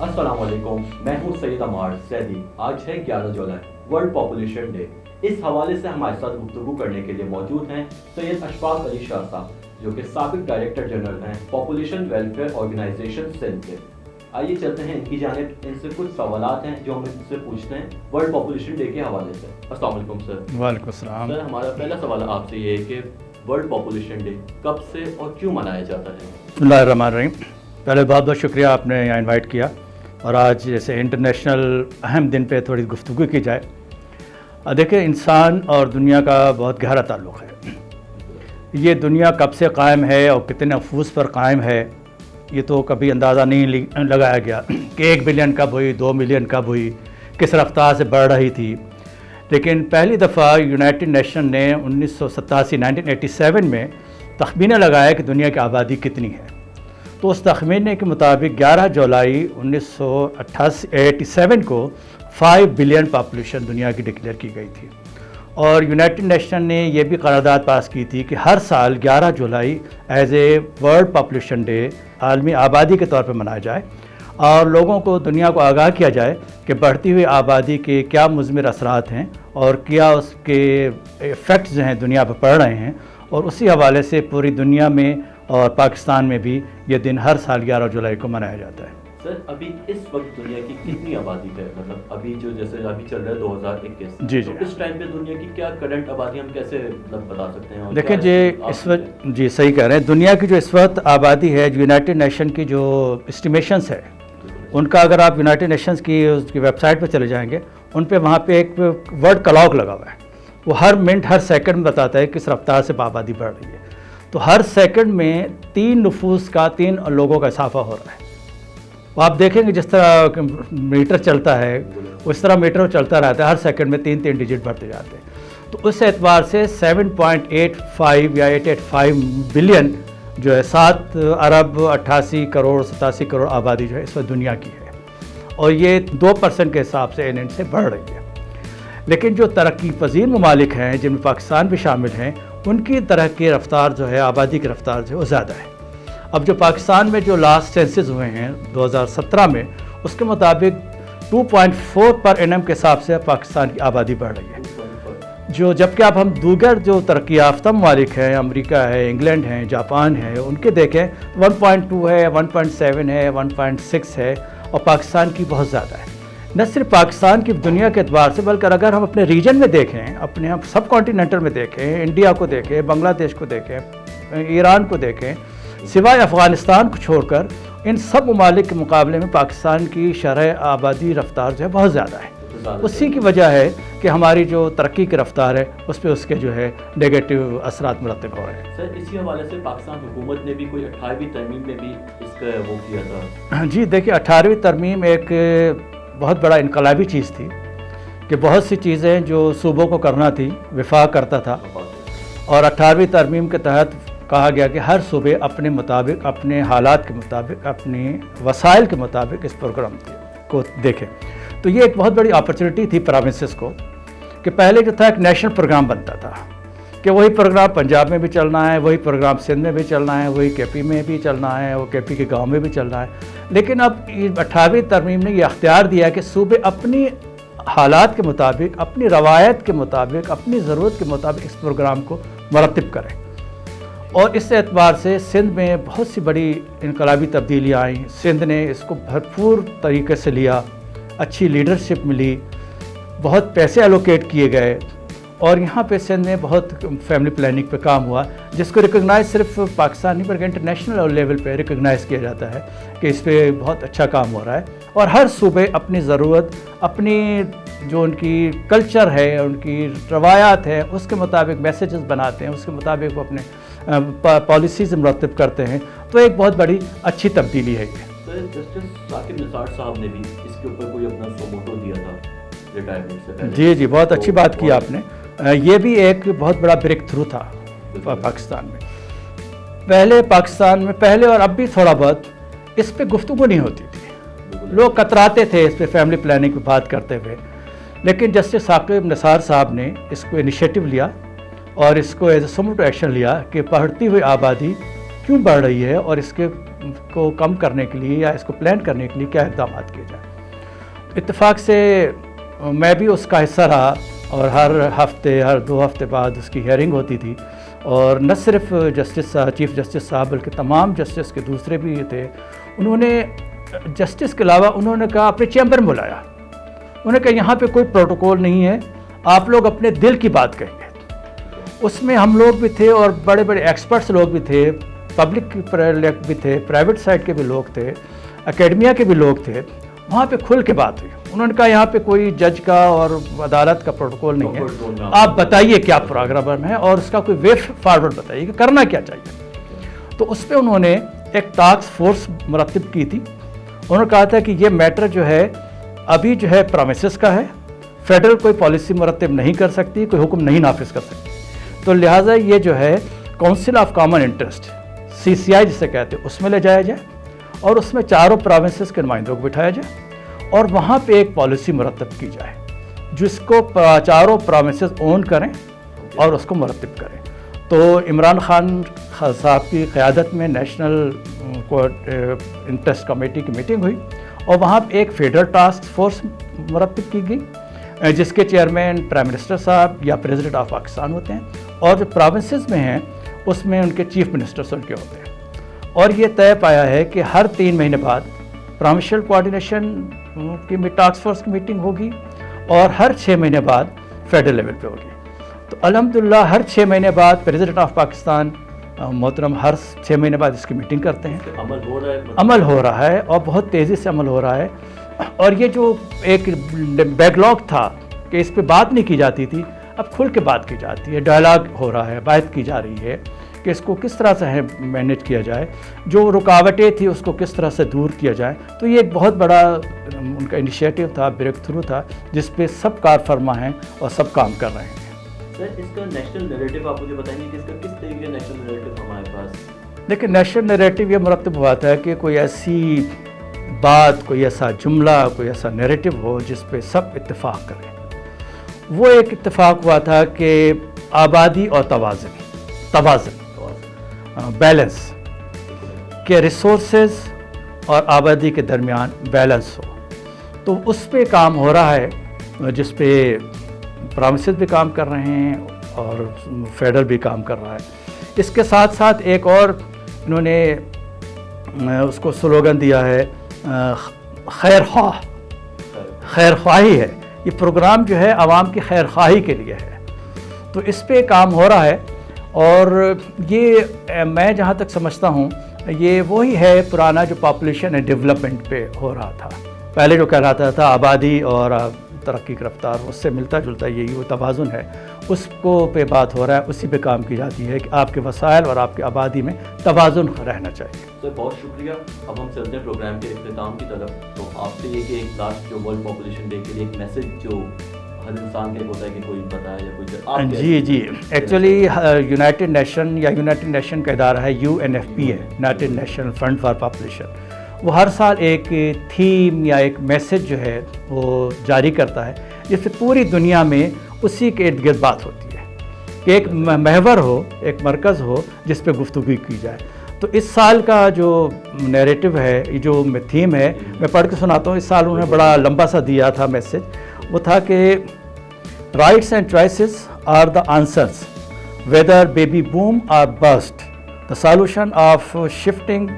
السلام علیکم، میں ہوں سید عمار سیدی۔ آج ہے 11 جولائی، ورلڈ پاپولیشن ڈے۔ اس حوالے سے ہمارے ساتھ گفتگو کرنے کے لیے موجود ہیں سید اشفاق علی شاہ صاحب، جو کہ سابق ڈائریکٹر جنرل ہیں پاپولیشن ویلفیئر آرگنائزیشن سندھ کے۔ آئیے چلتے ہیں ان کی جانب، ان سے کچھ سوالات ہیں جو ہم ان سے پوچھتے ہیں ورلڈ پاپولیشن ڈے کے حوالے سے۔ السلام علیکم سر۔ وعلیکم السلام۔ سر، ہمارا پہلا سوال آپ سے یہ ہے کہ ورلڈ پاپولیشن ڈے کب سے اور کیوں منایا جاتا ہے؟ بسم اللہ الرحمن الرحیم۔ پہلے بہت بہت شکریہ آپ نے یہاں انوائٹ کیا، اور آج جیسے انٹرنیشنل اہم دن پہ تھوڑی گفتگو کی جائے۔ دیکھیں، انسان اور دنیا کا بہت گہرا تعلق ہے۔ یہ دنیا کب سے قائم ہے اور کتنے نفوس پر قائم ہے، یہ تو کبھی اندازہ نہیں لگایا گیا کہ 1 بلین کب ہوئی، 2 ملین کب ہوئی، کس رفتار سے بڑھ رہی تھی۔ لیکن پہلی دفعہ یونائٹڈ نیشن نے 1987 میں تخمینہ لگایا کہ دنیا کی آبادی کتنی ہے۔ تو اس تخمینے کے مطابق 11 جولائی 1987 کو 5 بلین پاپولیشن دنیا کی ڈکلیئر کی گئی تھی، اور یونائٹڈ نیشن نے یہ بھی قرارداد پاس کی تھی کہ ہر سال 11 July as a world population day عالمی آبادی کے طور پہ منایا جائے، اور لوگوں کو، دنیا کو آگاہ کیا جائے کہ بڑھتی ہوئی آبادی کے کیا مثمر اثرات ہیں اور کیا اس کے ایفیکٹس جو ہیں دنیا پہ پڑ رہے ہیں۔ اور اسی حوالے سے پوری دنیا میں اور پاکستان میں بھی یہ دن ہر سال 11 جولائی کو منایا جاتا ہے۔ سر، ابھی اس وقت دنیا کی کتنی آبادی ہے؟ مطلب ابھی جو جیسے ابھی چل رہا ہے 2021، جی تو اس ٹائم پہ دنیا کی کیا کرنٹ آبادی ہم کیسے مطلب بتا سکتے ہیں؟ دیکھیں جی، اس وقت جی صحیح کہہ رہے ہیں، دنیا کی جو اس وقت آبادی ہے، یونائٹڈ نیشن کی جو اسٹیمیشنس ہے ان کا، اگر آپ یونائٹڈ نیشنز کی ویب سائٹ پہ چلے جائیں گے، ان پہ وہاں پہ ایک ورڈ کلاک لگا ہوا ہے، وہ ہر منٹ ہر سیکنڈ میں بتاتا ہے کس رفتار سے آبادی بڑھ رہی ہے۔ تو ہر سیکنڈ میں 3 نفوس کا، 3 لوگوں کا اضافہ ہو رہا ہے۔ آپ دیکھیں گے جس طرح میٹر چلتا ہے اس طرح میٹر چلتا رہتا ہے، ہر سیکنڈ میں 3 ڈیجٹ بڑھتے جاتے ہیں۔ تو اس اعتبار سے 7.85 یا 885 بلین جو ہے 7 ارب 88 کروڑ 87 کروڑ آبادی جو ہے اس وقت دنیا کی ہے، اور یہ 2% کے حساب سے ان سے بڑھ رہی ہے۔ لیکن جو ترقی پذیر ممالک ہیں، جن میں پاکستان بھی شامل ہیں، ان کی ترقی رفتار جو ہے، آبادی کی رفتار جو ہے وہ زیادہ ہے۔ اب جو پاکستان میں جو لاسٹ سینسز ہوئے ہیں 2017 میں، اس کے مطابق 2.4 پر اینم کے حساب سے پاکستان کی آبادی بڑھ رہی ہے، جو جبکہ اب ہم دیگر جو ترقی یافتہ ممالک ہیں، امریکہ ہے، انگلینڈ ہیں، جاپان ہے، ان کے دیکھیں 1.2 ہے، 1.7 ہے، 1.6 ہے، اور پاکستان کی بہت زیادہ ہے۔ نہ صرف پاکستان کی دنیا کے اعتبار سے، بلکہ اگر ہم اپنے ریجن میں دیکھیں، اپنے ہم سب کانٹیننٹل میں دیکھیں، انڈیا کو دیکھیں، بنگلہ دیش کو دیکھیں، ایران کو دیکھیں، سوائے افغانستان کو چھوڑ کر ان سب ممالک کے مقابلے میں پاکستان کی شرح آبادی رفتار جو ہے بہت زیادہ ہے۔ اسی کی وجہ ہے کہ ہماری جو ترقی کی رفتار ہے اس پہ اس کے جو ہے نیگیٹو اثرات مرتب ہو رہے ہیں۔ سر، اسی حوالے سے پاکستان حکومت نے بھی کوئی 18ویں ترمیم میں بھی اس کا وہ کیا تھا۔ جی دیکھیے، 18ویں ترمیم ایک بہت بڑا انقلابی چیز تھی کہ بہت سی چیزیں جو صوبوں کو کرنا تھی وفاق کرتا تھا، اور 18ویں ترمیم کے تحت کہا گیا کہ ہر صوبے اپنے مطابق، اپنے حالات کے مطابق، اپنے وسائل کے مطابق اس پروگرام کو دیکھیں۔ تو یہ ایک بہت بڑی اپرچونٹی تھی پروونسز کو، کہ پہلے جو تھا ایک نیشنل پروگرام بنتا تھا کہ وہی پروگرام پنجاب میں بھی چلنا ہے، وہی پروگرام سندھ میں بھی چلنا ہے، وہی کے پی میں بھی چلنا ہے، وہ کے پی کے گاؤں میں بھی چلنا ہے۔ لیکن اب 18ویں ترمیم نے یہ اختیار دیا کہ صوبے اپنی حالات کے مطابق، اپنی روایت کے مطابق، اپنی ضرورت کے مطابق اس پروگرام کو مرتب کریں، اور اس اعتبار سے سندھ میں بہت سی بڑی انقلابی تبدیلیاں آئیں۔ سندھ نے اس کو بھرپور طریقے سے لیا، اچھی لیڈرشپ ملی، بہت پیسے الوکیٹ کیے گئے، اور یہاں پہ سندھ میں بہت فیملی پلاننگ پہ کام ہوا، جس کو ریکگنائز صرف پاکستان نہیں بلکہ انٹرنیشنل لیول پہ ریکگنائز کیا جاتا ہے کہ اس پہ بہت اچھا کام ہو رہا ہے۔ اور ہر صوبے اپنی ضرورت، اپنی جو ان کی کلچر ہے، ان کی روایات ہیں، اس کے مطابق میسیجز بناتے ہیں، اس کے مطابق وہ اپنے پالیسیز مرتب کرتے ہیں۔ تو ایک بہت بڑی اچھی تبدیلی ہے یہ۔ سر، جسٹس ثاقب نثار صاحب نے بھی اس کے اوپر کوئی اپنا سوموٹو دیا تھا ریٹائرمنٹ سے پہلے۔ جی بہت اچھی بات کی آپ نے۔ یہ بھی ایک بہت بڑا بریک تھرو تھا پاکستان میں۔ پاکستان میں پہلے اور اب بھی تھوڑا بہت اس پہ گفتگو نہیں ہوتی تھی، لوگ کتراتے تھے اس پہ فیملی پلاننگ پہ بات کرتے ہوئے، لیکن جسٹس ثاقب نثار صاحب نے اس کو انیشیٹو لیا اور اس کو ایز اے سموٹو ایکشن لیا کہ بڑھتی ہوئی آبادی کیوں بڑھ رہی ہے اور اس کے کو کم کرنے کے لیے یا اس کو پلان کرنے کے لیے کیا اقدامات کیے جائیں. اتفاق سے میں بھی اس کا حصہ رہا اور ہر ہفتے ہر 2 ہفتے بعد اس کی ہیئرنگ ہوتی تھی, اور نہ صرف چیف جسٹس صاحب بلکہ تمام جسٹس کے دوسرے بھی تھے. انہوں نے جسٹس کے علاوہ انہوں نے کہا اپنے چیمبر میں بلایا, انہوں نے کہا یہاں پہ کوئی پروٹوکول نہیں ہے, آپ لوگ اپنے دل کی بات کہیں گے. اس میں ہم لوگ بھی تھے اور بڑے بڑے ایکسپرٹس لوگ بھی تھے, پبلک بھی تھے, پرائیویٹ سائڈ کے بھی لوگ تھے, اکیڈمیا کے بھی لوگ تھے. وہاں پہ کھل کے بات ہوئی. انہوں نے کہا یہاں پہ کوئی جج کا اور عدالت کا پروٹوکول نہیں ہے, آپ بتائیے کیا پروگرام ہے اور اس کا کوئی وے فارورڈ بتائیے کہ کرنا کیا چاہیے. تو اس پہ انہوں نے ایک ٹاسک فورس مرتب کی تھی. انہوں نے کہا تھا کہ یہ میٹر جو ہے ابھی جو ہے پرامیسز کا ہے, فیڈرل کوئی پالیسی مرتب نہیں کر سکتی, کوئی حکم نہیں نافذ کر سکتی, تو لہٰذا یہ جو ہے council of common interest CCI جسے کہتے ہیں اس میں لے جایا جائے, اور اس میں چاروں پروونسز کے نمائندوں کو بٹھایا جائے اور وہاں پہ ایک پالیسی مرتب کی جائے جس کو چاروں پروونسز اون کریں اور اس کو مرتب کریں. تو عمران خان صاحب کی قیادت میں نیشنل انٹرسٹ کمیٹی کی میٹنگ ہوئی اور وہاں پہ ایک فیڈرل ٹاسک فورس مرتب کی گئی جس کے چیئرمین پرائم منسٹر صاحب یا پریزیڈنٹ آف پاکستان ہوتے ہیں, اور جو پروونسز میں ہیں اس میں ان کے چیف منسٹرز ان کے ہوتے ہیں. اور یہ طے پایا ہے کہ ہر 3 مہینے بعد پروونشل کوآرڈینیشن کی ٹاسک فورس کی میٹنگ ہوگی اور ہر 6 مہینے بعد فیڈرل لیول پہ ہوگی. تو الحمدللہ ہر 6 مہینے بعد پریزیڈنٹ آف پاکستان محترم ہر 6 مہینے بعد اس کی میٹنگ کرتے ہیں. عمل ہو رہا ہے اور بہت تیزی سے عمل ہو رہا ہے. اور یہ جو ایک بیک لاگ تھا کہ اس پہ بات نہیں کی جاتی تھی, اب کھل کے بات کی جاتی ہے, ڈائلاگ ہو رہا ہے, بات کی جا رہی ہے کہ اس کو کس طرح سے مینیج کیا جائے, جو رکاوٹیں تھیں اس کو کس طرح سے دور کیا جائے. تو یہ ایک بہت بڑا ان کا انیشیٹو تھا, بریک تھرو تھا, جس پہ سب کار فرما ہیں اور سب کام کر رہے ہیں. سر اس کا نیشنل نیریٹو آپ مجھے بتائیں گے کہ اس کا کس طریقے کا نیشنل نیریٹو ہمارے پاس؟ دیکھیں نیشنل نیریٹو یہ مرتب ہوا تھا کہ کوئی ایسی بات, کوئی ایسا جملہ, کوئی ایسا نیریٹو ہو جس پہ سب اتفاق کریں. وہ ایک اتفاق ہوا تھا کہ آبادی اور توازن بیلنس, کہ ریسورسز اور آبادی کے درمیان بیلنس ہو. تو اس پہ کام ہو رہا ہے جس پہ پروونسز بھی کام کر رہے ہیں اور فیڈرل بھی کام کر رہا ہے. اس کے ساتھ ساتھ ایک اور انہوں نے اس کو سلوگن دیا ہے خیر خواہی ہے. یہ پروگرام جو ہے عوام کی خیر خواہی کے لیے ہے. تو اس پہ کام ہو رہا ہے اور یہ میں جہاں تک سمجھتا ہوں یہ وہی ہے پرانا جو پاپولیشن اینڈ ڈیولپمنٹ پہ ہو رہا تھا. پہلے جو کہلاتا تھا آبادی اور ترقی کی رفتار, اس سے ملتا جلتا یہی وہ توازن ہے, اس کو پہ بات ہو رہا ہے, اسی پہ کام کی جاتی ہے کہ آپ کے وسائل اور آپ کی آبادی میں توازن رہنا چاہیے. سر بہت شکریہ. اب ہم چلتے ہیں پروگرام کے اختتام کی طرف. تو آپ سے یہ کہ ایک لاسٹ جو ورلڈ پاپولیشن ڈے کے لیے ایک میسج جو ہر انسان کے ہوتا ہے کہ کوئی بتائے یا کوئی جی ایکچولی یونائٹڈ نیشن کا ادارہ ہے UNFPA ہے, United nation fund for population. وہ ہر سال ایک تھیم یا ایک میسج جو ہے وہ جاری کرتا ہے جس سے پوری دنیا میں اسی کے ارد گرد بات ہوتی ہے کہ ایک محور ہو, ایک مرکز ہو جس پہ گفتگو کی جائے. تو اس سال کا جو نیریٹو ہے, جو تھیم ہے, میں پڑھ کے سناتا ہوں. اس سال انہوں نے بڑا لمبا سا دیا تھا میسج. وہ تھا کہ rights and choices are the answers whether baby boom or bust, the solution of shifting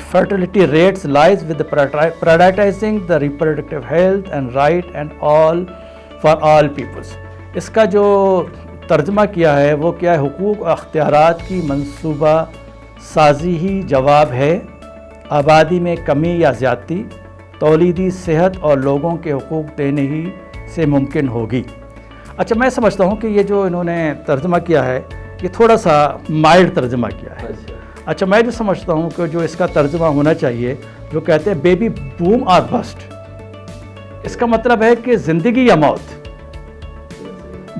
fertility rates lies with the prioritizing the reproductive health and right and all for all peoples. اس کا جو ترجمہ کیا ہے وہ کیا ہے, حقوق و اختیارات کی منصوبہ سازی ہی جواب ہے, آبادی میں کمی یا زیادتی تولیدی صحت اور لوگوں کے حقوق دینے ہی سے ممکن ہوگی. اچھا میں سمجھتا ہوں کہ یہ جو انہوں نے ترجمہ کیا ہے یہ تھوڑا سا مائلڈ ترجمہ کیا ہے. اچھا میں جو سمجھتا ہوں کہ جو اس کا ترجمہ ہونا چاہیے, جو کہتے ہیں بیبی بوم اور بسٹ, اس کا مطلب ہے کہ زندگی یا موت.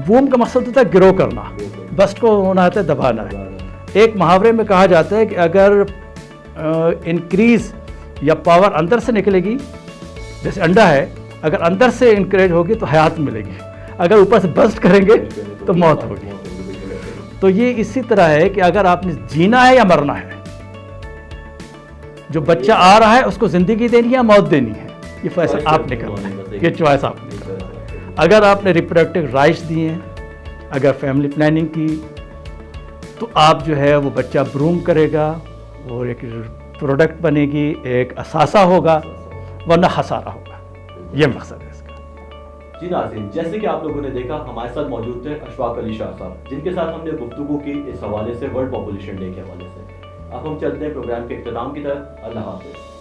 بوم کا مقصد ہوتا ہے گرو کرنا, بسٹ کو ہونا ہے دبانا ہے. ایک محاورے میں کہا جاتا ہے کہ اگر انکریز یا پاور اندر سے نکلے گی, جیسے انڈا ہے, اگر اندر سے انکریج ہوگی تو حیات ملے گی, اگر اوپر سے بسٹ کریں گے تو موت ہوگی. تو یہ اسی طرح ہے کہ اگر آپ نے جینا ہے یا مرنا ہے جو بچہ آ رہا ہے اس کو زندگی دینی ہے یا موت دینی ہے، یہ فیصلہ آپ نے کرنا ہے، یہ چوائس آپ نے۔ اگر آپ نے ریپروڈکٹیو رائٹس دیے ہیں، اگر فیملی پلاننگ کی، تو آپ جو ہے وہ بچہ بروم کرے گا اور ایک پروڈکٹ بنے گی، ایک اثاثہ ہوگا ورنہ خسارہ ہوگا، یہ مقصد ہے اس کا۔ جی ناظرین، جیسے کہ آپ لوگوں نے دیکھا ہمارے ساتھ موجود تھے اشفاق علی شاہ صاحب، جن کے ساتھ ہم نے گفتگو کی اس حوالے سے ورلڈ پاپولیشن ڈے کے حوالے سے۔ اب ہم چلتے ہیں پروگرام کے اختتام کی طرف۔ اللہ حافظ۔